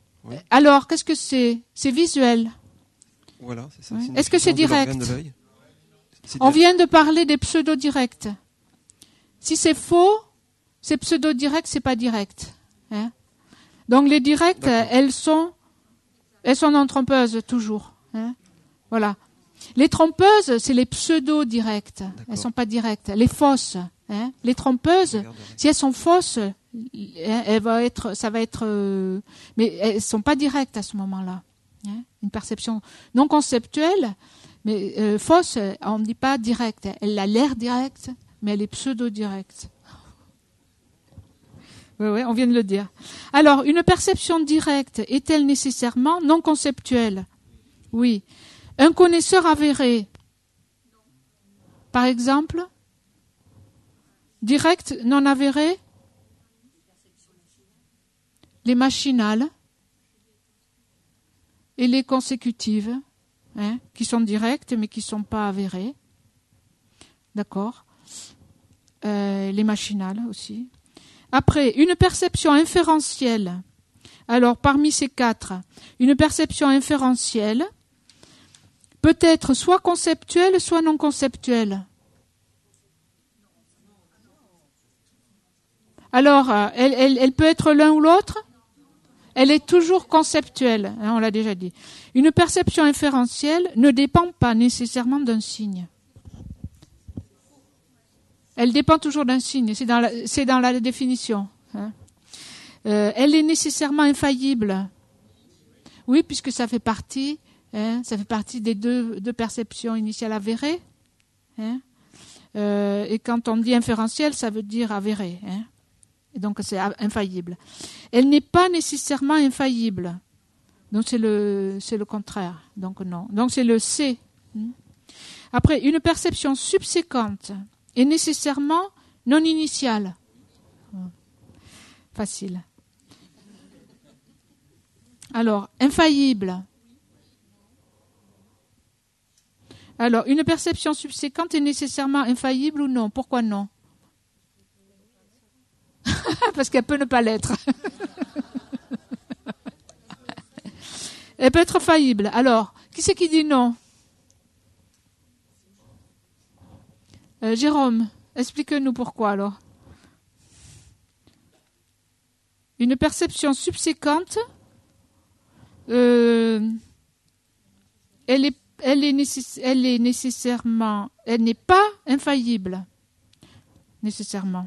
Alors, qu'est-ce que c'est? C'est visuel. Voilà, c'est ça. Oui. C'est Est-ce que c'est direct? On vient de parler des pseudo-directs. Si c'est faux, c'est pseudo-direct, c'est pas direct. Donc les directs, elles sont non trompeuses toujours. Voilà. Les trompeuses, c'est les pseudo-directes. Elles sont pas directes. Les fausses. Les trompeuses, si elles sont fausses, ça va être, mais elles sont pas directes à ce moment-là. Une perception non conceptuelle, mais fausse, on ne dit pas directe. Elle a l'air directe, mais elle est pseudo-directe. Oui, on vient de le dire. Alors, une perception directe est-elle nécessairement non conceptuelle? Oui. Un connaisseur avéré, par exemple, direct, non avéré, les machinales et les consécutives, qui sont directes mais qui ne sont pas avérées. D'accord. Les machinales aussi. Après, une perception inférentielle. Alors, parmi ces quatre, une perception inférentielle peut être soit conceptuelle, soit non conceptuelle. Alors, elle peut être l'un ou l'autre. Elle est toujours conceptuelle, on l'a déjà dit. Une perception inférentielle ne dépend pas nécessairement d'un signe. Elle dépend toujours d'un signe, c'est dans la définition. Elle est nécessairement infaillible. Oui, puisque ça fait partie des deux perceptions initiales avérées. Et quand on dit inférentiel, ça veut dire avéré. Et donc c'est infaillible. Elle n'est pas nécessairement infaillible. Donc c'est le contraire. Donc non. Donc c'est le C. Après, une perception subséquente est nécessairement non initiale. Facile. Alors, infaillible. Alors, une perception subséquente est nécessairement infaillible ou non? Pourquoi non? Parce qu'elle peut ne pas l'être. Elle peut être faillible. Alors, qui c'est qui dit non? Jérôme, explique-nous pourquoi alors. Une perception subséquente, elle n'est pas infaillible, nécessairement.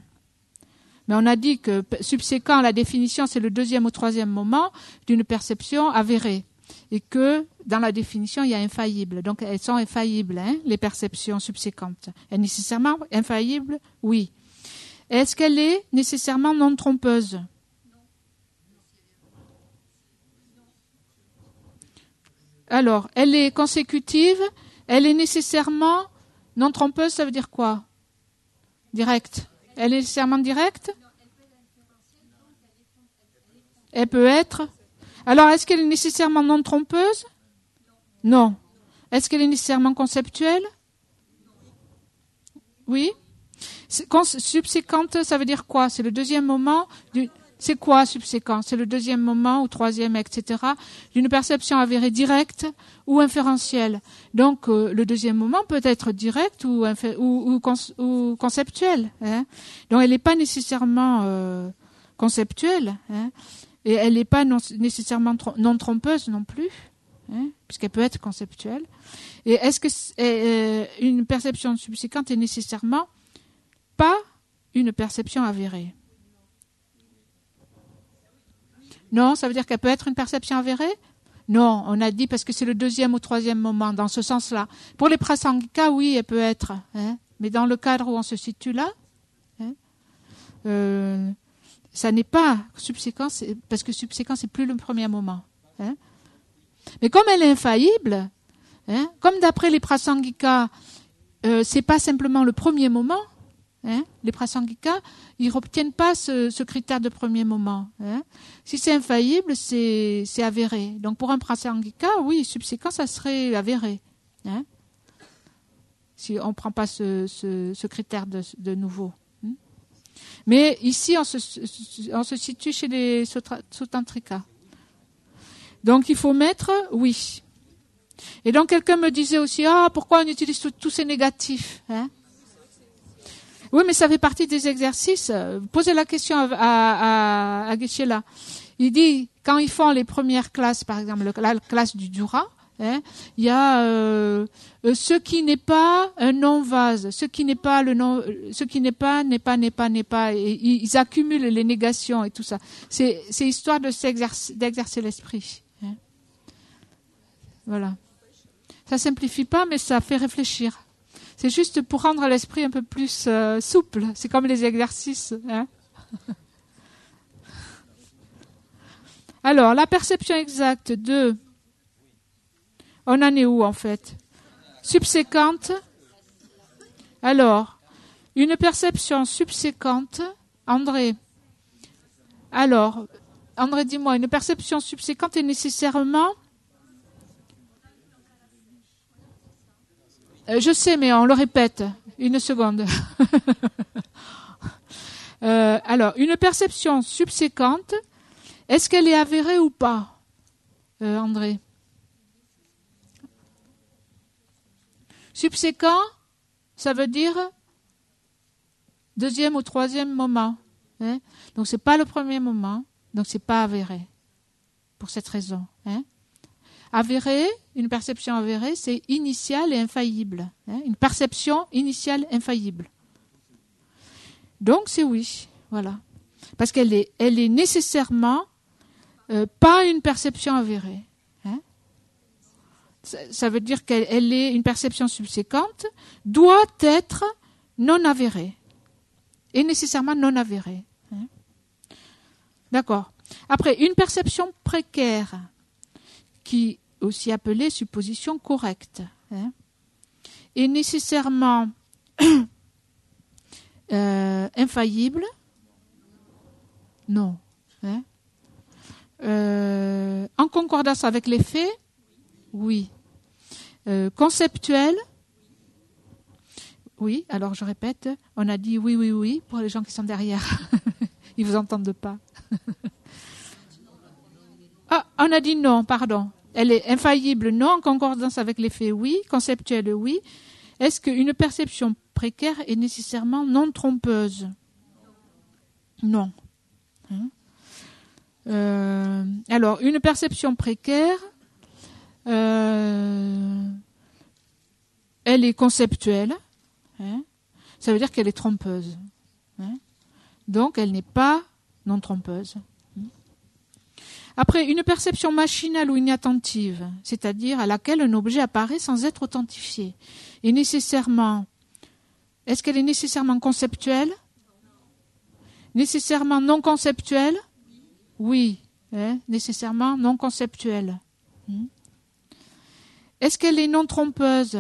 Mais on a dit que subséquent à la définition, c'est le deuxième ou troisième moment d'une perception avérée. Et que dans la définition, il y a infaillible. Donc elles sont infaillibles, hein, les perceptions subséquentes. Elles nécessairement infaillibles? Oui. Est-ce qu'elle est nécessairement non trompeuse? Alors, elle est consécutive, elle est nécessairement non trompeuse, ça veut dire quoi? Directe. Elle est nécessairement directe? Elle peut être. Alors, est-ce qu'elle est nécessairement non trompeuse? Non. Est-ce qu'elle est nécessairement conceptuelle? Oui. Subséquente, ça veut dire quoi? C'est le deuxième moment du... C'est quoi subséquent? C'est le deuxième moment ou troisième, etc. d'une perception avérée directe ou inférentielle. Donc, le deuxième moment peut être direct ou conceptuel. Hein. Donc, elle n'est pas nécessairement conceptuelle. Hein. Et elle n'est pas nécessairement non trompeuse non plus, hein, puisqu'elle peut être conceptuelle. Et est-ce que une perception subséquente est nécessairement pas une perception avérée? Non, ça veut dire qu'elle peut être une perception avérée? Non, on a dit parce que c'est le deuxième ou troisième moment, dans ce sens-là. Pour les prasangika, oui, elle peut être. Hein, mais dans le cadre où on se situe là, hein, ça n'est pas subséquent, parce que subséquent, c'est plus le premier moment. Hein. Mais comme elle est infaillible, hein, comme d'après les prasangika, c'est pas simplement le premier moment. Hein, les prasangika, ils n'obtiennent pas ce critère de premier moment. Hein. Si c'est infaillible, c'est avéré. Donc pour un prasangika, oui, subséquent, ça serait avéré. Hein, si on ne prend pas ce critère de nouveau. Hein. Mais ici, on se situe chez les Sutantrika. Donc il faut mettre oui. Et donc quelqu'un me disait aussi, pourquoi on utilise tous ces négatifs, hein? Oui, mais ça fait partie des exercices. Posez la question à Geshe-la. Il dit, quand ils font les premières classes, par exemple, la classe du Dura, hein, il y a ce qui n'est pas un non-vase, ce qui n'est pas le non, ce qui n'est pas, n'est pas. Et ils accumulent les négations et tout ça. C'est histoire d'exercer l'esprit. Hein. Voilà. Ça simplifie pas, mais ça fait réfléchir. C'est juste pour rendre l'esprit un peu plus souple. C'est comme les exercices. Hein. Alors, la perception exacte de... On en est où, en fait? Subséquente. Alors, une perception subséquente. André. Alors, André, dis-moi, une perception subséquente est nécessairement... Je sais, mais on le répète. Une seconde. Alors, une perception subséquente, est-ce qu'elle est avérée ou pas, André? Subséquent, ça veut dire deuxième ou troisième moment. Hein? Donc, c'est pas le premier moment, donc c'est pas avéré. Pour cette raison. Hein? Avéré, une perception avérée, c'est initiale et infaillible. Hein, une perception initiale infaillible. Donc c'est oui, voilà. Parce qu'elle est nécessairement pas une perception avérée. Hein. Ça veut dire qu'elle est une perception subséquente, doit être non avérée. Et nécessairement non avérée. Hein. D'accord. Après, une perception précaire, qui est aussi appelée supposition correcte, hein, est nécessairement infaillible? Non. Hein. En concordance avec les faits? Oui. Conceptuel? Oui. Alors je répète, on a dit oui pour les gens qui sont derrière. Ils vous entendent pas. On a dit non, pardon. Elle est infaillible, non. En concordance avec les faits, oui. Conceptuelle, oui. Est-ce qu'une perception précaire est nécessairement non trompeuse? Non. Hein? Alors, une perception précaire, elle est conceptuelle. Hein? Ça veut dire qu'elle est trompeuse. Hein? Donc, elle n'est pas non trompeuse. Après, une perception machinale ou inattentive, c'est-à-dire à laquelle un objet apparaît sans être authentifié, est nécessairement... Est-ce qu'elle est nécessairement conceptuelle? Nécessairement non conceptuelle? Oui, nécessairement non conceptuelle. Est-ce qu'elle est non trompeuse?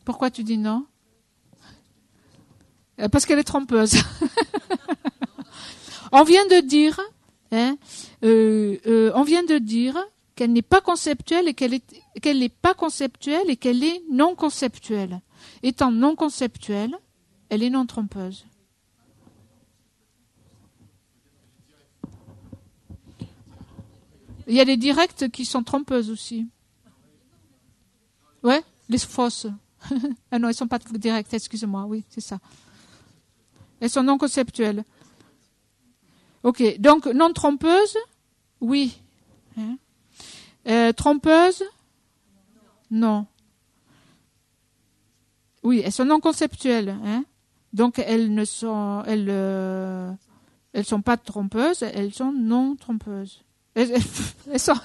Pourquoi tu dis non? Parce qu'elle est trompeuse. On vient de dire qu'elle n'est pas conceptuelle et qu'elle n'est pas conceptuelle et qu'elle est non conceptuelle. Étant non conceptuelle, elle est non trompeuse. Il y a des directs qui sont trompeuses aussi. Ouais, les fausses. Ah non, elles ne sont pas directes, excusez-moi, oui, c'est ça. Elles sont non conceptuelles. Ok, donc non trompeuse, oui. Trompeuse, non. Oui, elles sont non conceptuelles. Donc elles ne sont, elles sont pas trompeuses, elles sont non trompeuses. Elles sont,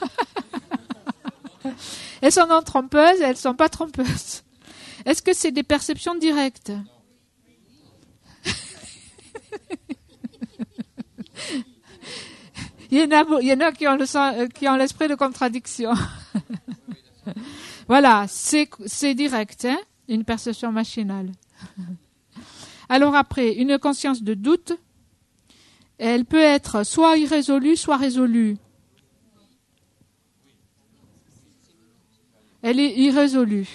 elles sont non trompeuses, elles sont pas trompeuses. Est-ce que c'est des perceptions directes? Il y en a qui ont l'esprit de contradiction. Voilà, c'est direct, une perception machinale. Alors après, une conscience de doute, elle peut être soit irrésolue, soit résolue. Elle est irrésolue.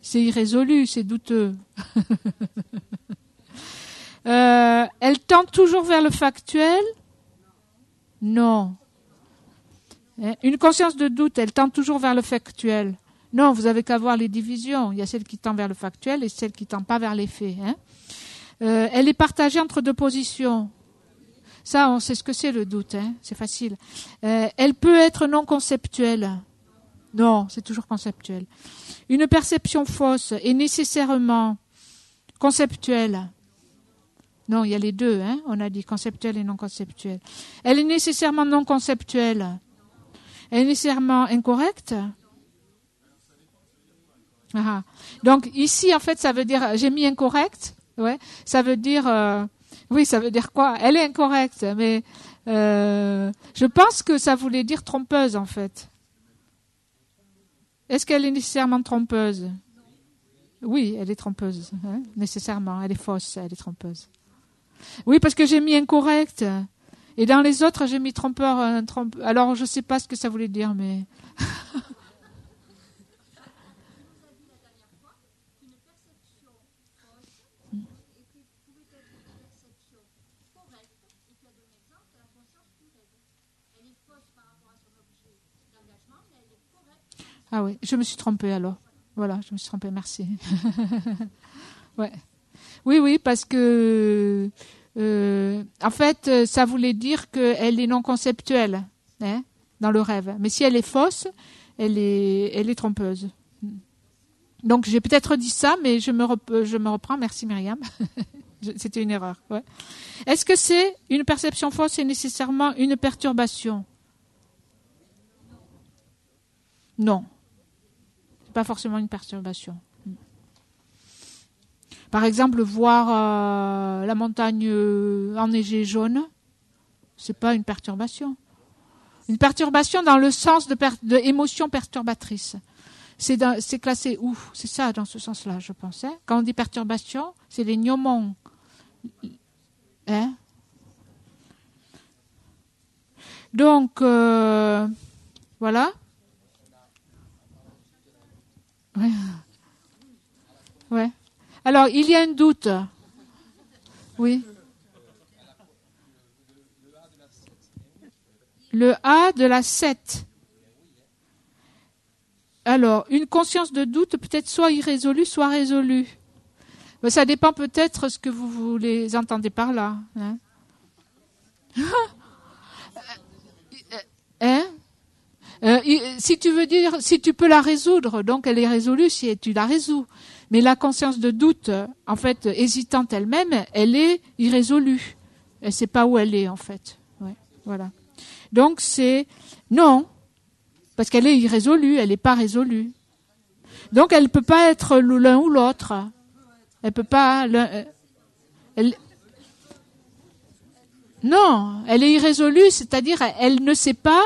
C'est irrésolu, c'est douteux. Elle tend toujours vers le factuel? Non. Une conscience de doute, elle tend toujours vers le factuel? Non, vous avez qu'à voir les divisions. Il y a celle qui tend vers le factuel et celle qui tend pas vers les faits. Elle est partagée entre deux positions. Ça, on sait ce que c'est le doute. C'est facile. Elle peut être non conceptuelle. Non, c'est toujours conceptuel. Une perception fausse est nécessairement conceptuelle. Non, il y a les deux, on a dit conceptuelle et non conceptuelle. Elle est nécessairement non conceptuelle. Elle est nécessairement incorrecte. Ah. Donc ici, en fait, ça veut dire, j'ai mis incorrecte. Ouais, ça veut dire, oui, ça veut dire quoi? Elle est incorrecte, mais je pense que ça voulait dire trompeuse, en fait. Est-ce qu'elle est nécessairement trompeuse? Oui, elle est trompeuse, nécessairement. Elle est fausse, elle est trompeuse. Oui, parce que j'ai mis incorrect. Et dans les autres, j'ai mis trompeur. Alors, je ne sais pas ce que ça voulait dire, mais... Ah oui, je me suis trompée alors. Voilà, je me suis trompée, merci. Ouais. Oui, parce que, en fait, ça voulait dire qu'elle est non conceptuelle, dans le rêve. Mais si elle est fausse, elle est trompeuse. Donc, j'ai peut-être dit ça, mais je me reprends. Merci, Myriam. C'était une erreur. Ouais. Est-ce que c'est une perception fausse et nécessairement une perturbation? Non. C'est pas forcément une perturbation. Par exemple, voir la montagne enneigée jaune, c'est pas une perturbation. Une perturbation dans le sens de émotion perturbatrice. C'est classé où? C'est ça, dans ce sens-là, je pense. Quand on dit perturbation, c'est les gnomons. Donc, voilà. Ouais. Alors, il y a un doute. Oui. Le A de la 7. Alors, une conscience de doute peut être soit irrésolue, soit résolue. Mais ça dépend peut-être ce que vous les entendez par là. Si tu veux dire, si tu peux la résoudre, donc elle est résolue si tu la résous. Mais la conscience de doute, en fait, hésitante elle-même, elle est irrésolue. Elle ne sait pas où elle est, en fait. Ouais, voilà. Donc c'est non, parce qu'elle est irrésolue, elle n'est pas résolue. Donc elle ne peut pas être l'un ou l'autre. Elle peut pas. Non, elle est irrésolue, c'est-à-dire elle ne sait pas.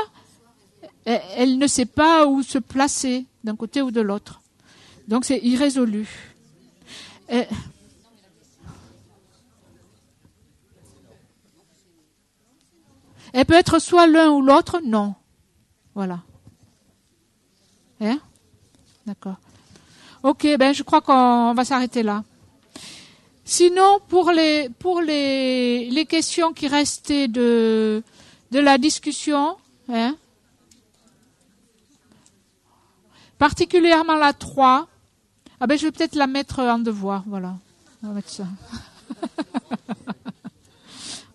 Elle ne sait pas où se placer d'un côté ou de l'autre. Donc c'est irrésolu. Elle peut être soit l'un ou l'autre, non. Voilà. Hein? D'accord. Ok, ben je crois qu'on va s'arrêter là. Sinon, pour les questions qui restaient de la discussion, hein, particulièrement la 3, ah ben je vais peut-être la mettre en devoir, voilà. On va mettre ça.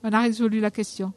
On a résolu la question.